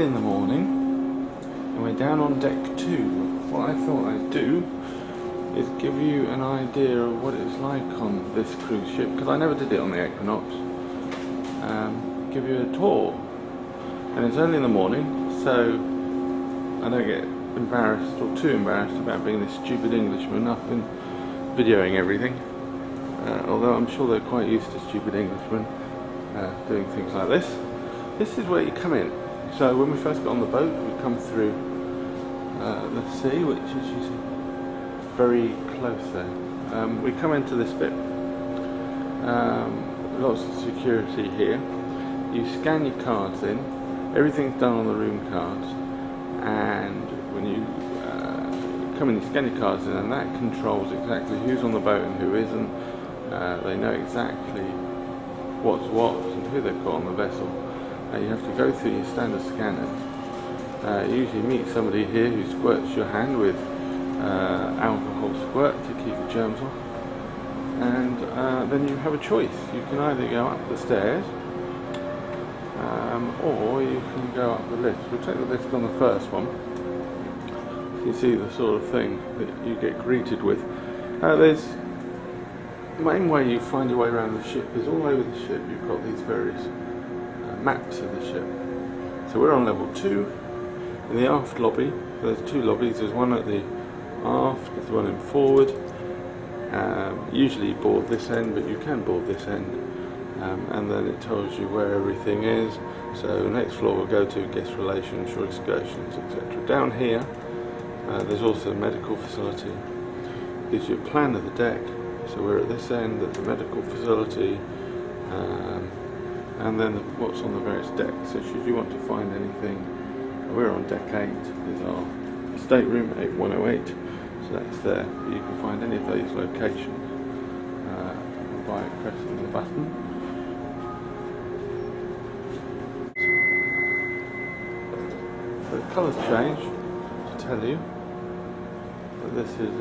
early in the morning and we're down on deck 2. What I thought I'd do is give you an idea of what it's like on this cruise ship, because I never did it on the Equinox. Give you a tour. And it's early in the morning, so I don't get embarrassed or too embarrassed about being this stupid Englishman up and videoing everything. Although I'm sure they're quite used to stupid Englishmen doing things like this. This is where you come in. So when we first got on the boat, we come through the sea, which is, you see, very close there. We come into this bit. Lots of security here. You scan your cards in. Everything's done on the room cards. And when you come in, you scan your cards in, and that controls exactly who's on the boat and who isn't. They know exactly what's what and who they've got on the vessel. You have to go through your standard scanners. You usually meet somebody here who squirts your hand with alcohol squirt to keep the germs off. And then you have a choice. You can either go up the stairs or you can go up the lift. We'll take the lift on the first one. You see the sort of thing that you get greeted with. There's the main way you find your way around the ship is all over the ship. You've got these various maps of the ship. So we're on level 2 in the aft lobby. There's 2 lobbies. There's one at the aft, there's one in forward. Usually you board this end, but you can board this end. And then it tells you where everything is. So the next floor we'll go to guest relations, shore excursions, etc. Down here there's also a medical facility. Gives you a plan of the deck. So we're at this end at the medical facility, and then what's on the various decks. So should you want to find anything, we're on deck 8, is our stateroom, 8108, so that's there. You can find any of those locations by pressing the button. So the colours change to tell you that this is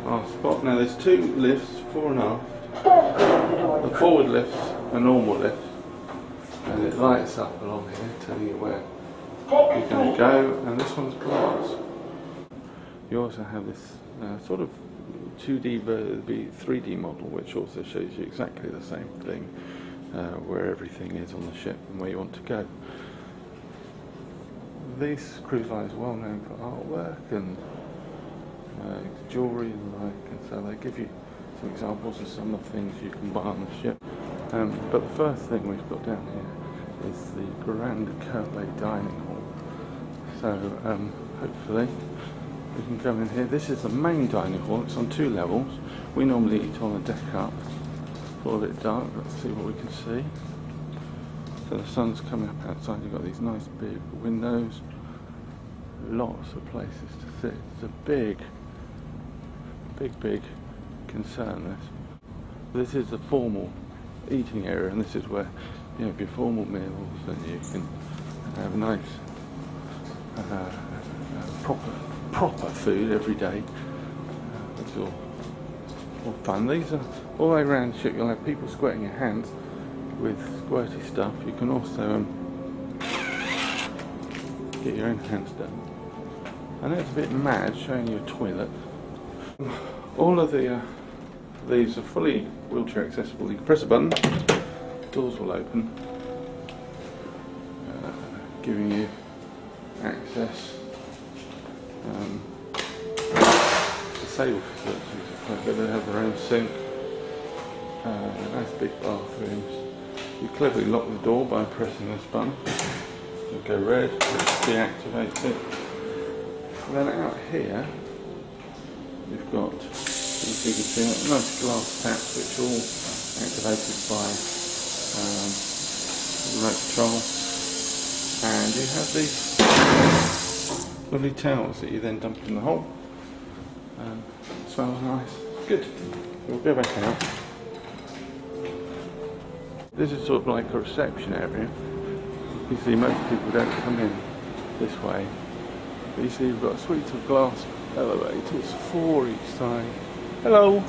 our spot. Now there's 2 lifts, fore and aft. The forward lift's a normal lift, and it lights up along here, telling you where you're going to go, and this one's glass. You also have this sort of 2D, 3D model, which also shows you exactly the same thing, where everything is on the ship and where you want to go. This cruise line is well known for artwork and jewellery and the like, and so they give you some examples of some of the things you can buy on the ship. But the first thing we've got down here is the Grand Courbet dining hall. So hopefully we can come in here. This is the main dining hall. It's on 2 levels. We normally eat on the deck up. It's all a bit dark. Let's see what we can see. So the sun's coming up outside. You've got these nice big windows. Lots of places to sit. It's a big concern, this is the formal eating area, and this is where you have your formal meals, and you can have nice proper food every day. It's all fun. These are all the way around the ship. You'll have people squirting your hands with squirty stuff. You can also get your own hands done. I know it's a bit mad showing you a toilet. All of these are fully wheelchair accessible. You can press a button, doors will open, giving you access. Disabled facilities are quite good. They have their own sink, nice big bathrooms. You cleverly lock the door by pressing this button. It'll go red, deactivate it. And then out here you've got, as you can see, nice glass taps which are all activated by remote control, and you have these lovely towels that you then dump in the hole. It smells nice. Good. We'll go back out. This is sort of like a reception area. You see most people don't come in this way. But you see you've got a suite of glass elevators, 4 each side. Hello!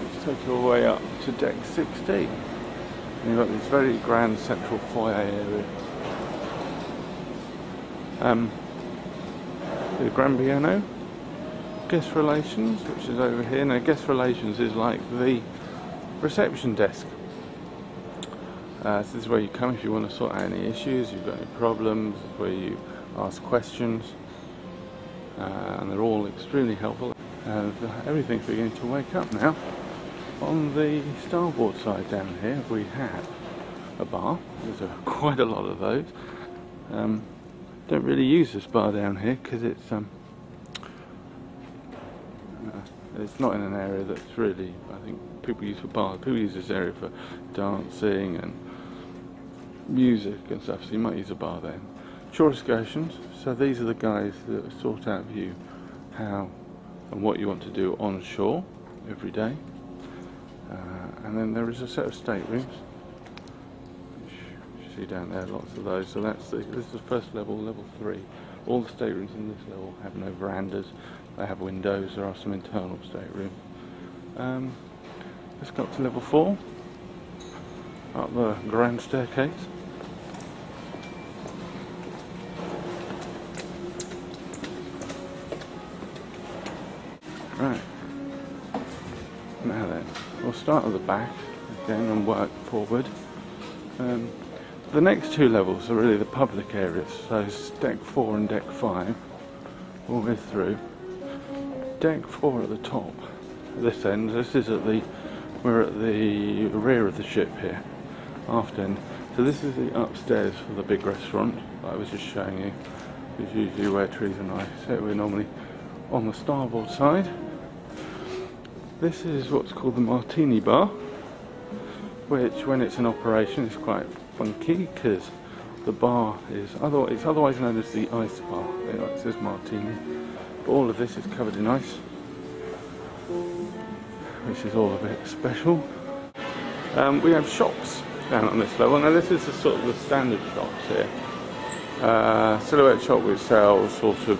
Let's take you all the way up to deck 16. You've got this very grand central foyer area. The grand piano, guest relations, which is over here. Now, guest relations is like the reception desk. This is where you come if you want to sort out any issues, you've got any problems. This is where you ask questions, and they're all extremely helpful. Everything's beginning to wake up now. On the starboard side down here, we have a bar. There's quite a lot of those. Don't really use this bar down here because it's not in an area that's really, I think, people use for bars. People use this area for dancing and music and stuff, so you might use a bar there. Shore excursions, so these are the guys that sort out for you how and what you want to do on shore every day. And then there is a set of staterooms, which you see down there, lots of those. So this is the first level, level 3. All the staterooms in this level have no verandas, they have windows, there are some internal staterooms. Let's go up to level 4, up the grand staircase. Right, now then, we'll start at the back again and work forward. The next two levels are really the public areas, so it's deck 4 and deck 5 all the way through. Deck 4 at the top, at this end, we're at the rear of the ship here, aft end. So this is the upstairs for the big restaurant that I was just showing you. It's usually where Teresa and I sit. We're normally on the starboard side. This is what's called the Martini Bar, which when it's in operation is quite funky because the bar is otherwise known as the ice bar. It says Martini, but all of this is covered in ice, which is all a bit special. We have shops down on this level. Now this is the sort of the standard shops here. Silhouette shop which sells sort of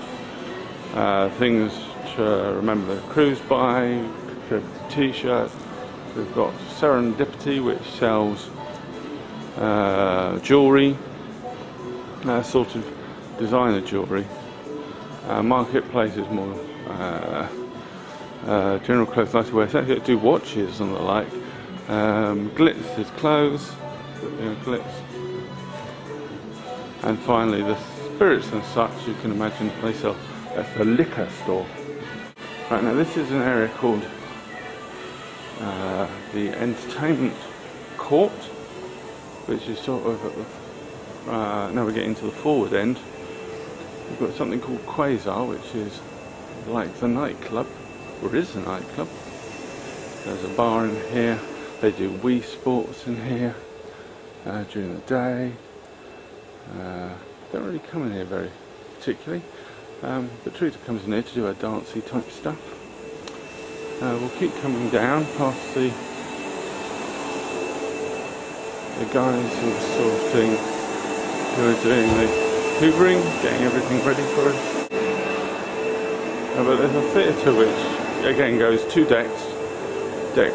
things to remember the cruise by. T-shirt. We've got Serendipity, which sells jewellery, sort of designer jewellery. Marketplace is more general clothes, nice to wear. So you do watches and the like. Glitz is clothes, Glitz. And finally, the spirits and such, you can imagine they sell at the liquor store. Right, now this is an area called the entertainment court, which is sort of at the now we're getting to the forward end. We've got something called Quasar, which is like the nightclub, or is the nightclub. There's a bar in here. They do Wii Sports in here during the day. Don't really come in here very particularly, but Teresa comes in here to do her dancey type stuff. We'll keep coming down past the guys who are sorting, who are doing the hoovering, getting everything ready for us. But there's a theatre which again goes 2 decks, deck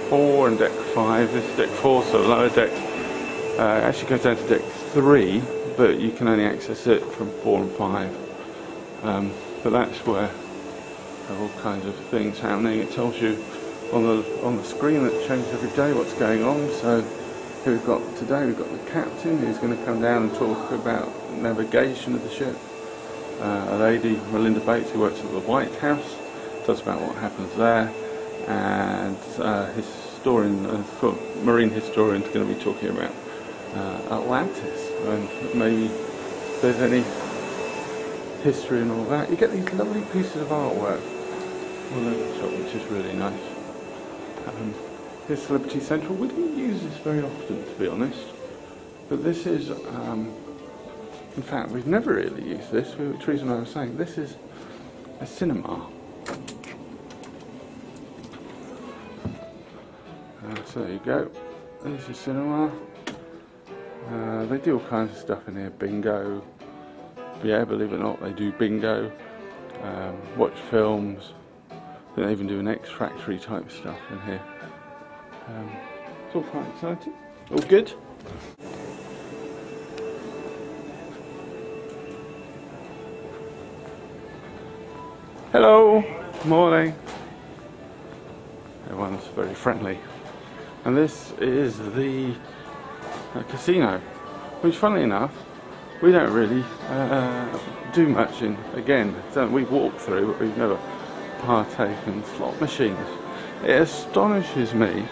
4 and deck 5. This is deck 4, so the lower deck actually goes down to deck 3, but you can only access it from 4 and 5. But that's where there are all kinds of things happening. It tells you on the screen that changes every day what's going on. So here we've got the captain who's going to come down and talk about navigation of the ship. A lady, Melinda Bates, who works at the White House, talks about what happens there, and marine historian is going to be talking about Atlantis and maybe if there's any history and all that. You get these lovely pieces of artwork all over the shop, which is really nice. Here's Celebrity Central. We don't use this very often, to be honest, but this is, in fact, we've never really used this. Teresa and I were saying, this is a cinema. So there you go. There's your cinema. They do all kinds of stuff in here. Bingo. Yeah, believe it or not, they do bingo. Watch films. They even do an X Factory type stuff in here. It's all quite exciting. All good? Hello, morning. Everyone's very friendly. And this is the casino, which funnily enough, we don't really do much in. Again, we've walked through, but we've never partaken. Slot machines. It astonishes me.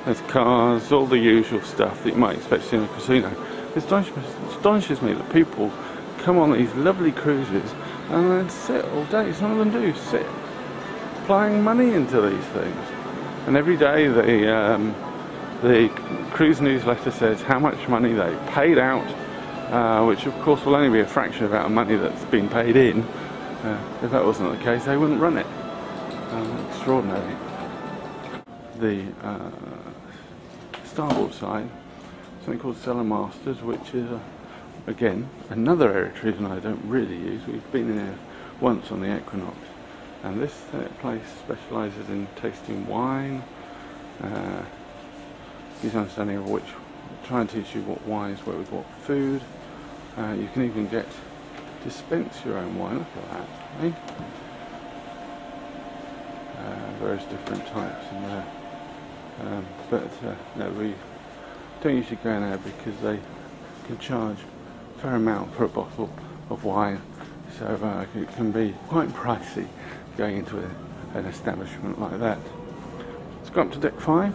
There's cars, all the usual stuff that you might expect in a casino. It astonishes me that people come on these lovely cruises and then sit all day. Some of them do sit, applying money into these things. And every day the cruise newsletter says how much money they paid out, which of course will only be a fraction of the amount of money that's been paid in. If that wasn't the case, they wouldn't run it. Extraordinary. The starboard side, something called Cellar Masters, which is again another area cruising I don't really use. We've been in there once on the Equinox, and this place specialises in tasting wine, gives you an understanding of which, try and teach you what wines work with what food. You can even dispense your own wine. Look at that, eh? Various different types in there. No, we don't usually go in there because they can charge a fair amount for a bottle of wine, so it can be quite pricey going into an establishment like that. Let's go up to deck 5.